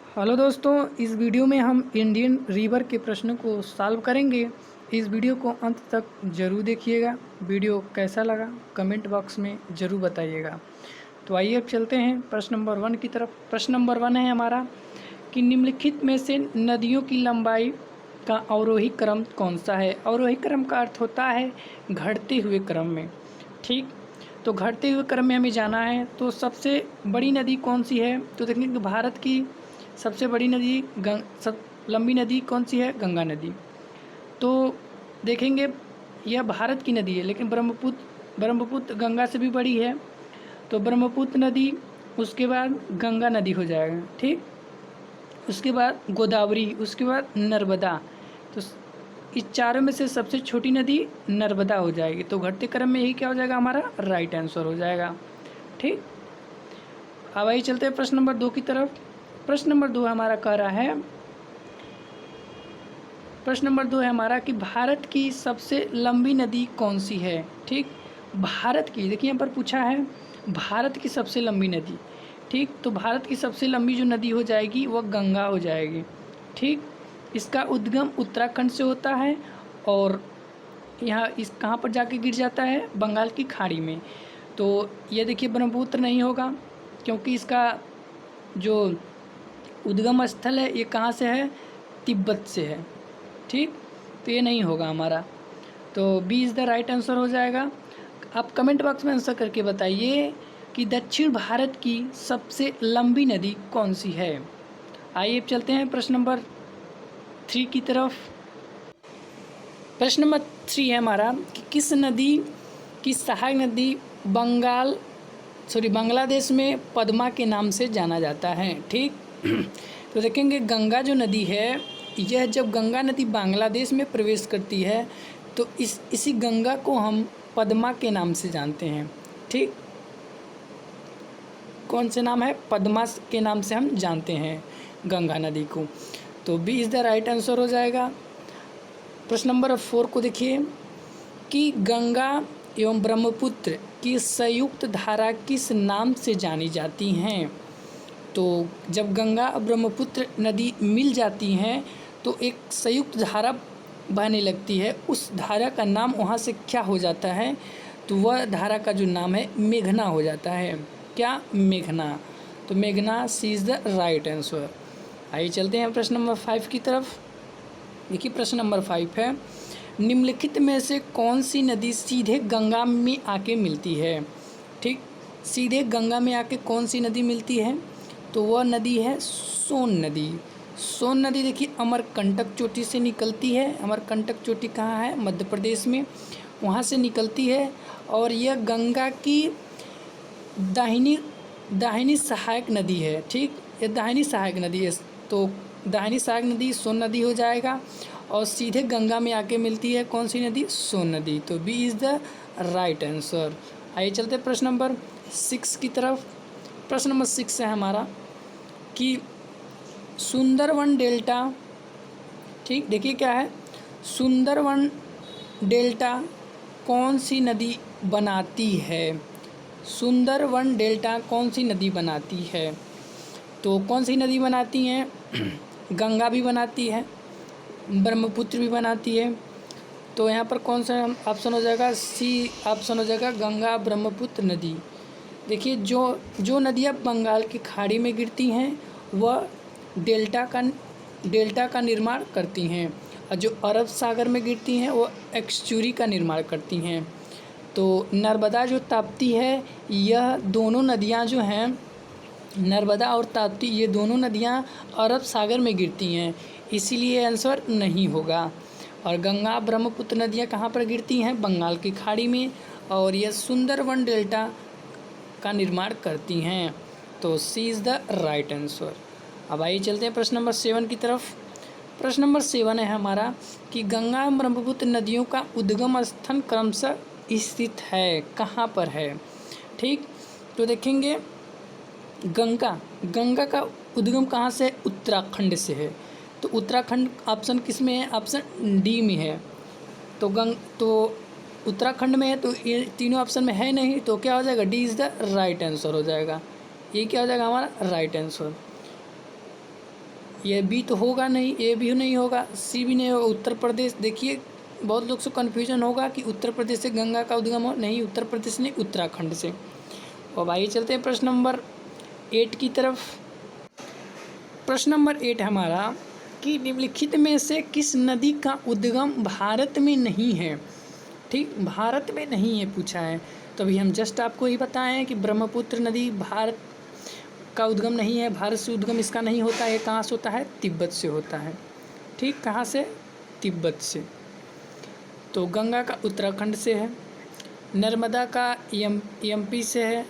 Hello दोस्तों, इस video में हम इंडियन रिवर के प्रश्न को सॉल्व करेंगे। इस वीडियो को अंत तक ज़रूर देखिएगा। वीडियो कैसा लगा कमेंट बॉक्स में ज़रूर बताइएगा। तो आइए अब चलते हैं प्रश्न नंबर 1 की तरफ। प्रश्न नंबर 1 है हमारा कि निम्नलिखित में से नदियों की लंबाई का अवरोही क्रम कौन सा है। अवरोही क्रम का अर्थ होता है घटते हुए क्रम में। ठीक, तो घटते हुए क्रम में हमें जाना है। तो सबसे बड़ी नदी कौन सी है, तो देखेंगे कि भारत की सबसे बड़ी नदी सब लंबी नदी कौन सी है, गंगा नदी। तो देखेंगे यह भारत की नदी है, लेकिन ब्रह्मपुत्र गंगा से भी बड़ी है। तो ब्रह्मपुत्र नदी, उसके बाद गंगा नदी हो जाएगा। ठीक, उसके बाद गोदावरी, उसके बाद नर्मदा। तो इस चारों में से सबसे छोटी नदी नर्मदा हो जाएगी। तो घटते क्रम में यही क्या हो जाएगा, हमारा राइट आंसर हो जाएगा। ठीक, अब आइए चलते हैं प्रश्न नंबर 2 की तरफ। प्रश्न नंबर 2 हमारा कह रहा है, प्रश्न नंबर 2 है हमारा कि भारत की सबसे लंबी नदी कौन सी है। ठीक, भारत की, देखिए यहाँ पर पूछा है भारत की सबसे लंबी नदी। ठीक, तो भारत की सबसे लंबी जो नदी हो जाएगी वह गंगा हो जाएगी। ठीक, इसका उद्गम उत्तराखंड से होता है और यहाँ इस कहाँ पर जाके गिर जाता है, बंगाल की खाड़ी में। तो ये देखिए ब्रह्मपुत्र नहीं होगा, क्योंकि इसका जो उद्गम स्थल है ये कहाँ से है, तिब्बत से है। ठीक, तो ये नहीं होगा हमारा। तो B is the right answer हो जाएगा। आप कमेंट बॉक्स में आंसर करके बताइए कि दक्षिण भारत की सबसे लंबी नदी कौन सी है। आइए अब चलते हैं प्रश्न नंबर 3 की तरफ। प्रश्न नंबर 3 है हमारा कि किस नदी की सहायक नदी बांग्लादेश में पद्मा के नाम से जाना जाता है। ठीक, तो देखेंगे गंगा जो नदी है, यह जब गंगा नदी बांग्लादेश में प्रवेश करती है तो इसी गंगा को हम पद्मा के नाम से जानते हैं। ठीक, कौन से नाम है, पद्मा के नाम से हम जानते हैं गंगा नदी को। तो B is the right answer हो जाएगा। प्रश्न नंबर 4 को देखिए कि गंगा एवं ब्रह्मपुत्र की संयुक्त धारा किस नाम से जानी जाती हैं। तो जब गंगा और ब्रह्मपुत्र नदी मिल जाती हैं तो एक संयुक्त धारा बहने लगती है। उस धारा का नाम वहाँ से क्या हो जाता है, तो वह धारा का जो नाम है मेघना हो जाता है। क्या, मेघना। तो मेघना, सी इज़ द राइट आंसर। आइए चलते हैं प्रश्न नंबर 5 की तरफ। देखिए प्रश्न नंबर 5 है, निम्नलिखित में से कौन सी नदी सीधे गंगा में आके मिलती है। ठीक, सीधे गंगा में आके कौन सी नदी मिलती है, तो वह नदी है सोन नदी। सोन नदी देखिए अमरकंटक चोटी से निकलती है। अमरकंटक चोटी कहाँ है, मध्य प्रदेश में, वहाँ से निकलती है। और यह गंगा की दाहिनी सहायक नदी है। ठीक, ये दाहिनी सहायक नदी है। तो दाहिनी सहायक नदी सोन नदी हो जाएगा और सीधे गंगा में आके मिलती है कौन सी नदी, सोन नदी। तो B is the right answer. आइए चलते प्रश्न नंबर 6 की तरफ। प्रश्न नंबर 6 है हमारा कि सुंदरवन डेल्टा, ठीक, देखिए क्या है, सुंदरवन डेल्टा कौन सी नदी बनाती है। सुंदरवन डेल्टा कौन सी नदी बनाती है, तो कौन सी नदी बनाती हैं, गंगा भी बनाती है, ब्रह्मपुत्र भी बनाती है। तो यहाँ पर कौन सा ऑप्शन हो जाएगा, सी ऑप्शन हो जाएगा, गंगा ब्रह्मपुत्र नदी। देखिए जो नदियाँ बंगाल की खाड़ी में गिरती हैं वह डेल्टा का निर्माण करती हैं, और जो अरब सागर में गिरती हैं वो एक्सचुरी का निर्माण करती हैं। तो नर्मदा जो ताप्ती है, यह दोनों नदियाँ जो हैं, नर्मदा और ताप्ती, ये दोनों नदियाँ अरब सागर में गिरती हैं, इसीलिए आंसर नहीं होगा। और गंगा ब्रह्मपुत्र नदियाँ कहाँ पर गिरती हैं, बंगाल की खाड़ी में, और यह सुंदरवन डेल्टा का निर्माण करती हैं। तो सी इज़ द राइट आंसर। अब आइए चलते हैं प्रश्न नंबर 7 की तरफ। प्रश्न नंबर 7 है हमारा कि गंगा एवं ब्रह्मपुत्र नदियों का उद्गम स्थान क्रमशः स्थित है, कहाँ पर है। ठीक, तो देखेंगे गंगा का उद्गम कहाँ से, उत्तराखंड से है। तो उत्तराखंड ऑप्शन किस में है, ऑप्शन डी में है। तो उत्तराखंड में है, तो ये तीनों ऑप्शन में है नहीं, तो क्या हो जाएगा, D is the right answer हो जाएगा। ये क्या हो जाएगा हमारा राइट आंसर। ये बी तो होगा नहीं, ए भी नहीं होगा, सी भी नहीं होगा। उत्तर प्रदेश, देखिए बहुत लोग से कन्फ्यूजन होगा कि उत्तर प्रदेश से गंगा का उद्गम हो, नहीं, उत्तर प्रदेश नहीं, उत्तराखंड से। अब आइए चलते हैं प्रश्न नंबर 8 की तरफ। प्रश्न नंबर 8 हमारा कि निम्नलिखित में से किस नदी का उद्गम भारत में नहीं है। ठीक, भारत में नहीं है पूछा है, तो अभी हम जस्ट आपको ही बताएं हैं कि ब्रह्मपुत्र नदी भारत का उद्गम नहीं है, भारत से उद्गम इसका नहीं होता है। कहाँ से होता है? तिब्बत से होता है। ठीक, कहाँ से? तिब्बत से। तो गंगा का उत्तराखंड से है, नर्मदा का एमपी से है।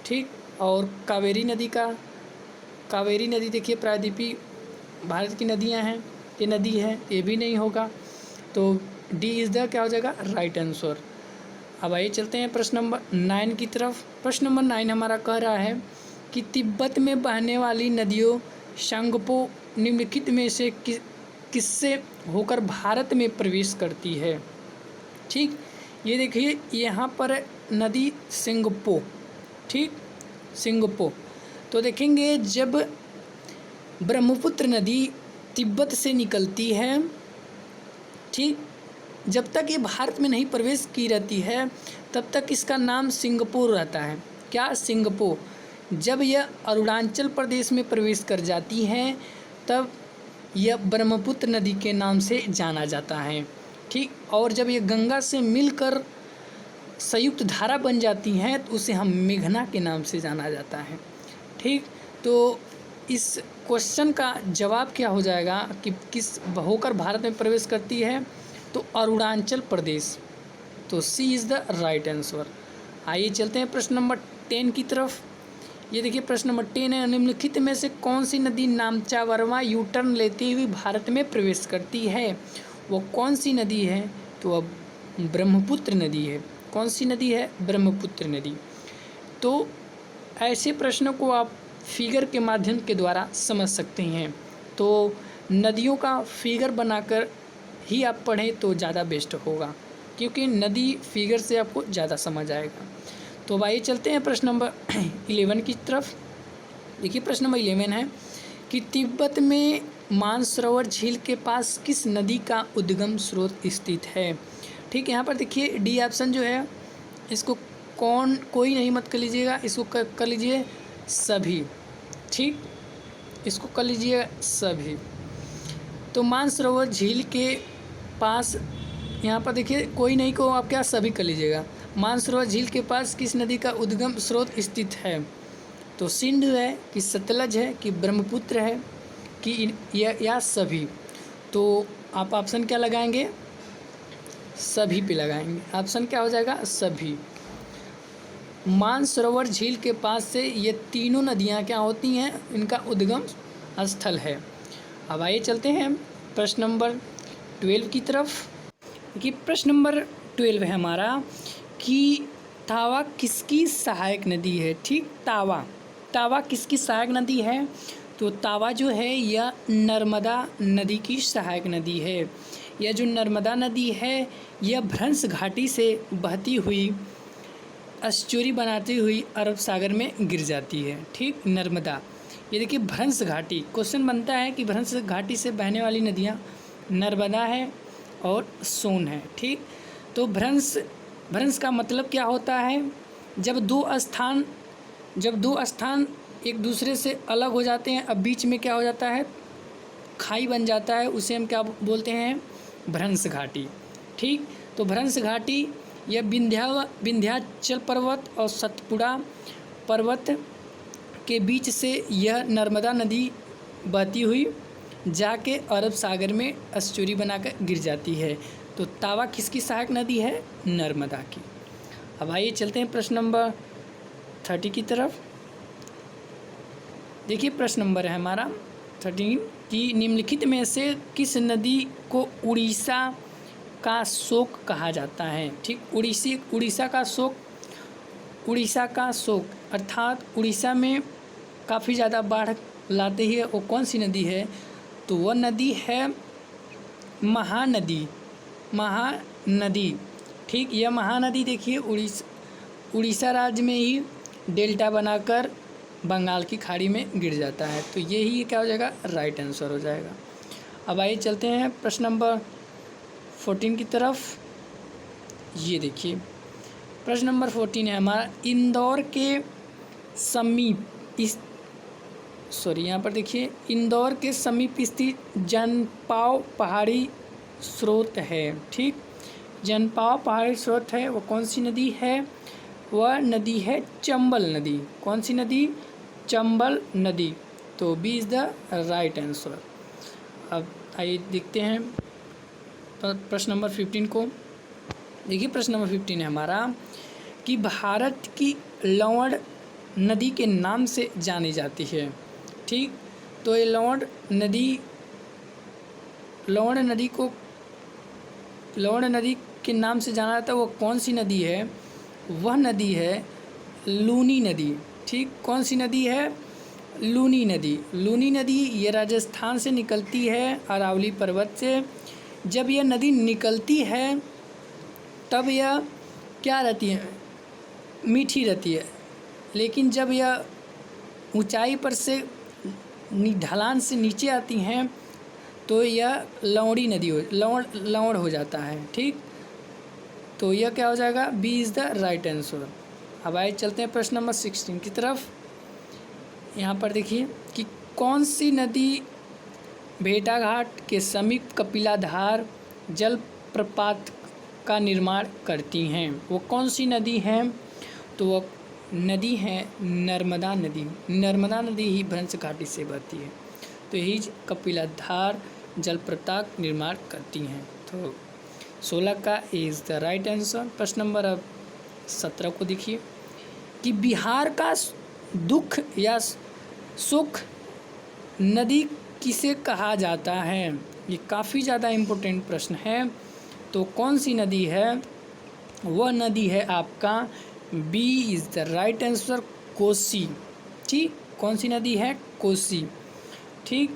ठीक, और कावेरी नदी देखिए प्रायद्वीपीय भारत की नदियां हैं, ये नदी है, ये भी नहीं होगा। तो डी इज़ द क्या हो जाएगा? Right answer. अब आइए चलते हैं प्रश्न नंबर 9 की तरफ। प्रश्न नंबर 9 हमारा कह रहा है कि तिब्बत में बहने वाली नदियों सांगपो निम्नलिखित में से किससे होकर भारत में प्रवेश करती है। ठीक, ये देखिए यहाँ पर नदी सिंगपो। ठीक, सिंगपो। तो देखेंगे जब ब्रह्मपुत्र नदी तिब्बत से निकलती है, ठीक, जब तक ये भारत में नहीं प्रवेश की रहती है तब तक इसका नाम सिंगापुर रहता है। क्या? सिंगापुर। जब यह अरुणाचल प्रदेश में प्रवेश कर जाती है तब यह ब्रह्मपुत्र नदी के नाम से जाना जाता है। ठीक, और जब ये गंगा से मिलकर संयुक्त धारा बन जाती हैं तो उसे हम मेघना के नाम से जाना जाता है। ठीक, तो इस क्वेश्चन का जवाब क्या हो जाएगा कि किस होकर भारत में प्रवेश करती है, तो अरुणाचल प्रदेश। तो सी इज़ द राइट आंसर। आइए चलते हैं प्रश्न नंबर 10 की तरफ। ये देखिए प्रश्न नंबर 10 है, निम्नलिखित में से कौन सी नदी नामचावरवा यू टर्न लेते हुए भारत में प्रवेश करती है। वो कौन सी नदी है? तो अब ब्रह्मपुत्र नदी है। कौन सी नदी है? ब्रह्मपुत्र नदी। तो ऐसे प्रश्नों को आप फिगर के माध्यम के द्वारा समझ सकते हैं। तो नदियों का फिगर बनाकर ही आप पढ़ें तो ज़्यादा बेस्ट होगा, क्योंकि नदी फिगर से आपको ज़्यादा समझ आएगा। तो आइए चलते हैं प्रश्न नंबर 11 की तरफ। देखिए प्रश्न नंबर 11 है कि तिब्बत में मानसरोवर झील के पास किस नदी का उद्गम स्रोत स्थित है। ठीक, यहाँ पर देखिए डी ऑप्शन जो है इसको कोई नहीं मत कर लीजिएगा, इसको कर लीजिए सभी। ठीक, इसको कर लीजिए सभी। तो मानसरोवर झील के पास, यहाँ पर देखिए कोई नहीं को आप क्या सभी कर लीजिएगा। मानसरोवर झील के पास किस नदी का उद्गम स्रोत स्थित है। तो सिंधु है कि सतलज है कि ब्रह्मपुत्र है कि या सभी। तो आप ऑप्शन क्या लगाएंगे? सभी पे लगाएंगे। ऑप्शन क्या हो जाएगा? सभी। मानसरोवर झील के पास से ये तीनों नदियाँ क्या होती हैं? इनका उद्गम स्थल है। अब आइए चलते हैं प्रश्न नंबर 12 की तरफ। कि प्रश्न नंबर 12 है हमारा कि तावा किसकी सहायक नदी है। ठीक, तावा किसकी सहायक नदी है। तो तावा जो है यह नर्मदा नदी की सहायक नदी है। यह जो नर्मदा नदी है यह भ्रंश घाटी से बहती हुई एस्चुरी बनाती हुई अरब सागर में गिर जाती है। ठीक, नर्मदा। ये देखिए भ्रंश घाटी, क्वेश्चन बनता है कि भ्रंश घाटी से बहने वाली नदियाँ नर्मदा है और सोन है। ठीक, तो भ्रंश का मतलब क्या होता है? जब दो स्थान एक दूसरे से अलग हो जाते हैं, अब बीच में क्या हो जाता है? खाई बन जाता है, उसे हम क्या बोलते हैं? भ्रंश घाटी। ठीक, तो भ्रंश घाटी यह विंध्याचल पर्वत और सतपुड़ा पर्वत के बीच से यह नर्मदा नदी बहती हुई जाके अरब सागर में एस्चुरी बनाकर गिर जाती है। तो तावा किसकी सहायक नदी है? नर्मदा की। अब आइए चलते हैं प्रश्न नंबर 30 की तरफ। देखिए प्रश्न नंबर है हमारा 13 कि निम्नलिखित में से किस नदी को उड़ीसा का शोक कहा जाता है। ठीक, उड़ीसा का शोक अर्थात उड़ीसा में काफ़ी ज़्यादा बाढ़ लाते ही वो कौन सी नदी है? तो वह नदी है महानदी। ठीक, यह महानदी देखिए उड़ीसा राज्य में ही डेल्टा बनाकर बंगाल की खाड़ी में गिर जाता है। तो यही क्या हो जाएगा, राइट आंसर हो जाएगा। अब आइए चलते हैं प्रश्न नंबर 14 की तरफ। ये देखिए प्रश्न नंबर 14 है हमारा, इंदौर के समीप यहाँ पर देखिए, इंदौर के समीप स्थित जनपाव पहाड़ी स्रोत है। ठीक, जनपाव पहाड़ी स्रोत है, वो कौन सी नदी है? वह नदी है चंबल नदी। कौन सी नदी? चंबल नदी। तो B is the right answer. अब आइए देखते हैं प्रश्न नंबर 15 को। देखिए प्रश्न नंबर 15 है हमारा कि भारत की लवण नदी के नाम से जानी जाती है। ठीक, तो ये लवण नदी के नाम से जाना जाता है, वो कौन सी नदी है? वह नदी है लूनी नदी। ठीक, कौन सी नदी है? लूनी नदी। लूनी नदी ये राजस्थान से निकलती है, अरावली पर्वत से। जब यह नदी निकलती है तब यह क्या रहती है? मीठी रहती है। लेकिन जब यह ऊंचाई पर से ढलान से नीचे आती हैं तो यह लवणी नदी लवण हो जाता है। ठीक, तो यह क्या हो जाएगा? B is the right answer. अब आइए चलते हैं प्रश्न नंबर 16 की तरफ। यहाँ पर देखिए कि कौन सी नदी भेटाघाट के समीप कपिलाधार जलप्रपात का निर्माण करती हैं? वो कौन सी नदी है? तो वह नदी है नर्मदा नदी। नर्मदा नदी ही भ्रंश घाटी से बहती है, तो यही कपिलाधार जलप्रपात निर्माण करती हैं। तो 16 का इज़ द राइट आंसर। प्रश्न नंबर अब 17 को देखिए कि बिहार का दुख या सुख नदी किसे कहा जाता है? ये काफ़ी ज़्यादा इम्पोर्टेंट प्रश्न है। तो कौन सी नदी है? वह नदी है आपका B is the right answer, Kosi. ठीक, कौन सी नदी है? कोसी। ठीक,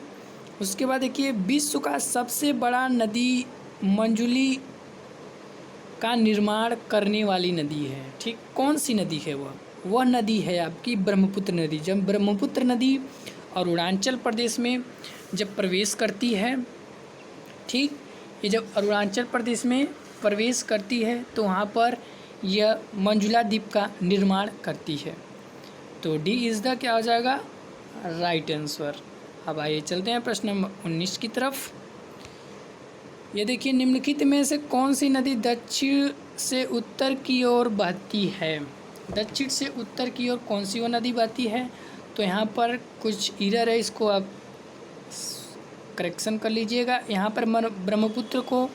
उसके बाद देखिए विश्व का सबसे बड़ा नदी मंजुली का निर्माण करने वाली नदी है। ठीक, कौन सी नदी है वह नदी है आपकी ब्रह्मपुत्र नदी। जब ब्रह्मपुत्र नदी अरुणाचल प्रदेश में जब प्रवेश करती है, ठीक, ये जब अरुणाचल प्रदेश में प्रवेश करती है तो वहाँ पर यह मंजुला द्वीप का निर्माण करती है। तो डी इज़ द क्या हो जाएगा? Right answer. अब आइए चलते हैं प्रश्न नंबर 19 की तरफ। ये देखिए निम्नलिखित में से कौन सी नदी दक्षिण से उत्तर की ओर बहती है? दक्षिण से उत्तर की ओर कौन सी वो नदी बहती है? तो यहाँ पर कुछ एरर है, इसको आप करेक्शन कर लीजिएगा। यहाँ पर ब्रह्मपुत्र को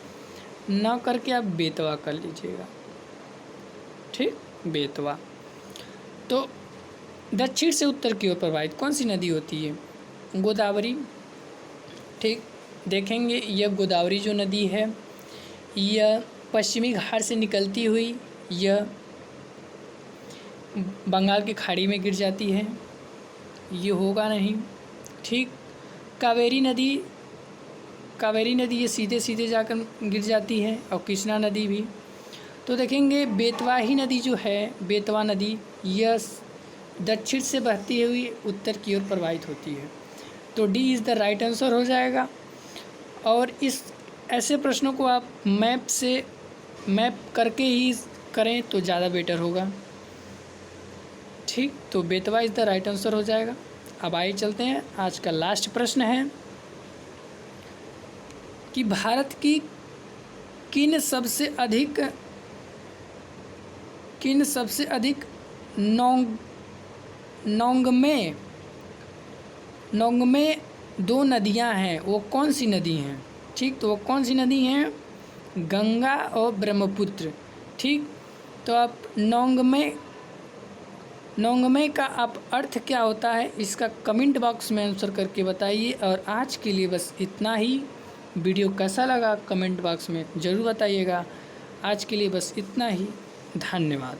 न करके आप बेतवा कर लीजिएगा। ठीक, बेतवा। तो दक्षिण से उत्तर की ओर प्रवाहित कौन सी नदी होती है? गोदावरी। ठीक, देखेंगे यह गोदावरी जो नदी है यह पश्चिमी घाट से निकलती हुई यह बंगाल की खाड़ी में गिर जाती है, ये होगा नहीं। ठीक, कावेरी नदी ये सीधे सीधे जाकर गिर जाती है, और कृष्णा नदी भी। तो देखेंगे बेतवा ही नदी जो है, बेतवा नदी यह दक्षिण से बहती हुई उत्तर की ओर प्रवाहित होती है। तो D is the right answer हो जाएगा। और इस ऐसे प्रश्नों को आप मैप करके ही करें तो ज़्यादा बेटर होगा। ठीक, तो Betwa is the right answer हो जाएगा। अब आइए चलते हैं, आज का लास्ट प्रश्न है कि भारत की किन सबसे अधिक नौंगमे दो नदियां हैं, वो कौन सी नदी हैं? ठीक, तो वो कौन सी नदी हैं? गंगा और ब्रह्मपुत्र। ठीक, तो आप नौंगमे का आप अर्थ क्या होता है इसका कमेंट बॉक्स में आंसर करके बताइए। और आज के लिए बस इतना ही। वीडियो कैसा लगा कमेंट बॉक्स में ज़रूर बताइएगा। आज के लिए बस इतना ही। धन्यवाद।